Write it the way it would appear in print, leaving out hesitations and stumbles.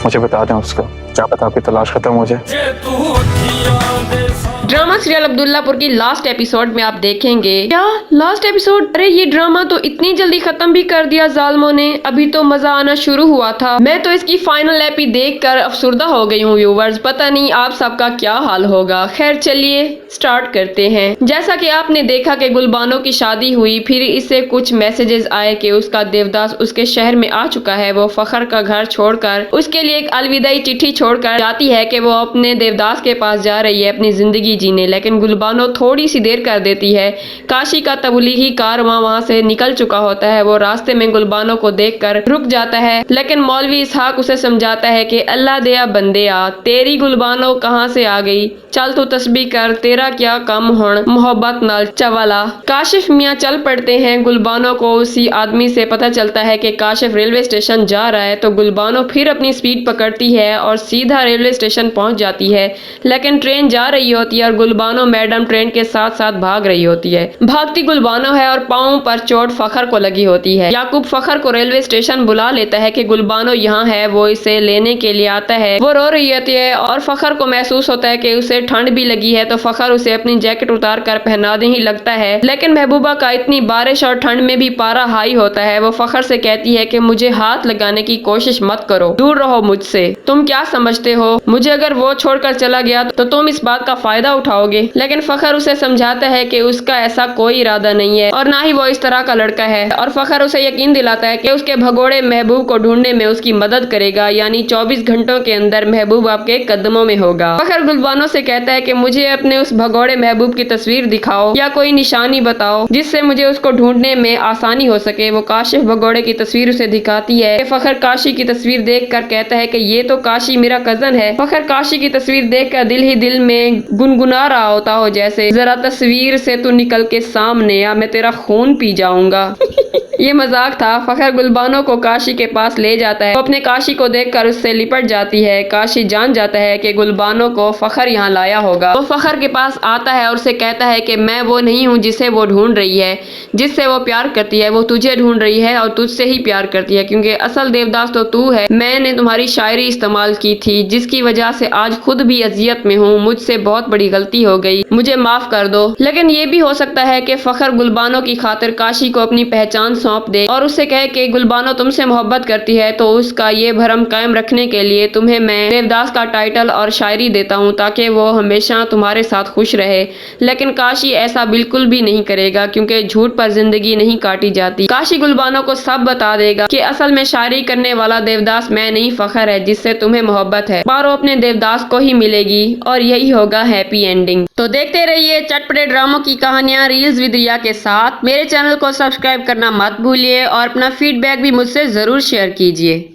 मुझे बता दें उसको, क्या पता आपकी तलाश खत्म हो जाए। ड्रामा सीरियल अब्दुल्लापुर की लास्ट एपिसोड में आप देखेंगे क्या लास्ट एपिसोड, अरे ये ड्रामा तो इतनी जल्दी खत्म भी कर दिया जालमों ने, अभी तो मजा आना शुरू हुआ था। मैं तो इसकी फाइनल एपी देखकर अफसुर्दा हो गई हूँ व्यूवर्स, पता नहीं आप सबका क्या हाल होगा। खैर चलिए स्टार्ट करते हैं। जैसा कि आपने देखा कि गुलबानो की शादी हुई, फिर इससे कुछ मैसेजेस आए कि उसका देवदास उसके शहर में आ चुका है। वो फखर का घर छोड़कर उसके लिए एक अलविदाई चिट्ठी छोड़कर जाती है कि वो अपने देवदास के पास जा रही है अपनी जिंदगी जीने, लेकिन गुलबानो थोड़ी सी देर कर देती है। काशी का तबलीगी कारवां वहां से निकल चुका होता है। वो रास्ते में गुलबानो को देखकर रुक जाता है, लेकिन मौलवी इसहाक उसे समझाता है कि अल्लाह दया बंदे आ, तेरी गुलबानो कहां से आ गई, चल तू तस्बीह कर, तेरा क्या कम हुण मोहब्बत नाल चवाला। काशिफ मियाँ चल पड़ते हैं। गुलबानो को उसी आदमी से पता चलता है कि काशिफ रेलवे स्टेशन जा रहा है, तो गुलबानो फिर अपनी स्पीड पकड़ती है और सीधा रेलवे स्टेशन पहुंच जाती है। लेकिन ट्रेन जा रही होती है और गुलबानो मैडम ट्रेन के साथ साथ भाग रही होती है। भागती गुलबानो है और पाँव पर चोट फखर को लगी होती है। याकूब फखर को रेलवे स्टेशन बुला लेता है कि गुलबानो यहाँ है, वो इसे लेने के लिए आता है। वो रो रही होती है और फखर को महसूस होता है कि उसे ठंड भी लगी है, तो फखर उसे अपनी जैकेट उतार कर पहनाने ही लगता है। लेकिन महबूबा का इतनी बारिश और ठंड में भी पारा हाई होता है। वो फखर से कहती है कि मुझे हाथ लगाने की कोशिश मत करो, दूर रहो मुझसे, तुम क्या समझते हो मुझे अगर वो छोड़कर चला गया तो तुम इस बात का फायदा उठाओगे। लेकिन फखर उसे समझाता है कि उसका ऐसा कोई इरादा नहीं है और ना ही वो इस तरह का लड़का है, और फखर उसे यकीन दिलाता है कि उसके भगोड़े महबूब को ढूंढने में उसकी मदद करेगा, यानी 24 घंटों के अंदर महबूब आपके कदमों में होगा। फखर गुलबानो से कहता है कि मुझे अपने उस भगोड़े महबूब की तस्वीर दिखाओ या कोई निशानी बताओ जिससे मुझे उसको ढूंढने में आसानी हो सके। वो काशिफ भगोड़े की तस्वीर उसे दिखाती है। फखर काशी की तस्वीर देख कर कहता है कि ये तो काशी मेरा कजन है। फखर काशी की तस्वीर देख कर दिल ही दिल में गुनगुना रहा होता हो जैसे, जरा तस्वीर से तू निकल के सामने या मैं तेरा खून पी जाऊंगा। ये मजाक था। फखर गुलबानो को काशी के पास ले जाता है। वो अपने काशी को देखकर उससे लिपट जाती है। काशी जान जाता है कि गुलबानो को फखर यहाँ लाया होगा। वो फखर के पास आता है और उसे कहता है कि मैं वो नहीं हूँ जिसे वो ढूंढ रही है, जिससे वो प्यार करती है। वो तुझे ढूंढ रही है और तुझसे ही प्यार करती है, क्योंकि असल देवदास तो तू है। मैंने तुम्हारी शायरी इस्तेमाल की थी जिसकी वजह से आज खुद भी अजियत में हूँ। मुझसे बहुत बड़ी गलती हो गई, मुझे माफ कर दो। लेकिन ये भी हो सकता है कि फखर गुलबानो की खातिर काशी को अपनी पहचान सौंप दे और उससे कहे कि गुलबानो तुमसे मोहब्बत करती है, तो उसका ये भरम कायम रखने के लिए तुम्हें मैं देवदास का टाइटल और शायरी देता हूँ ताकि वो हमेशा तुम्हारे साथ खुश रहे। लेकिन काशी ऐसा बिल्कुल भी नहीं करेगा, क्योंकि झूठ पर जिंदगी नहीं काटी जाती। काशी गुलबानो को सब बता देगा कि असल में शायरी करने वाला देवदास मैं नहीं फखर है जिससे तुम्हें मोहब्बत है। पारो अपने देवदास को ही मिलेगी और यही होगा हैप्पी एंडिंग। तो देखते रहिए चटपटे ड्रामों की कहानियां रील्स विद रिया के साथ। मेरे चैनल को सब्सक्राइब करना मत भूलिए और अपना फीडबैक भी मुझसे जरूर शेयर कीजिए।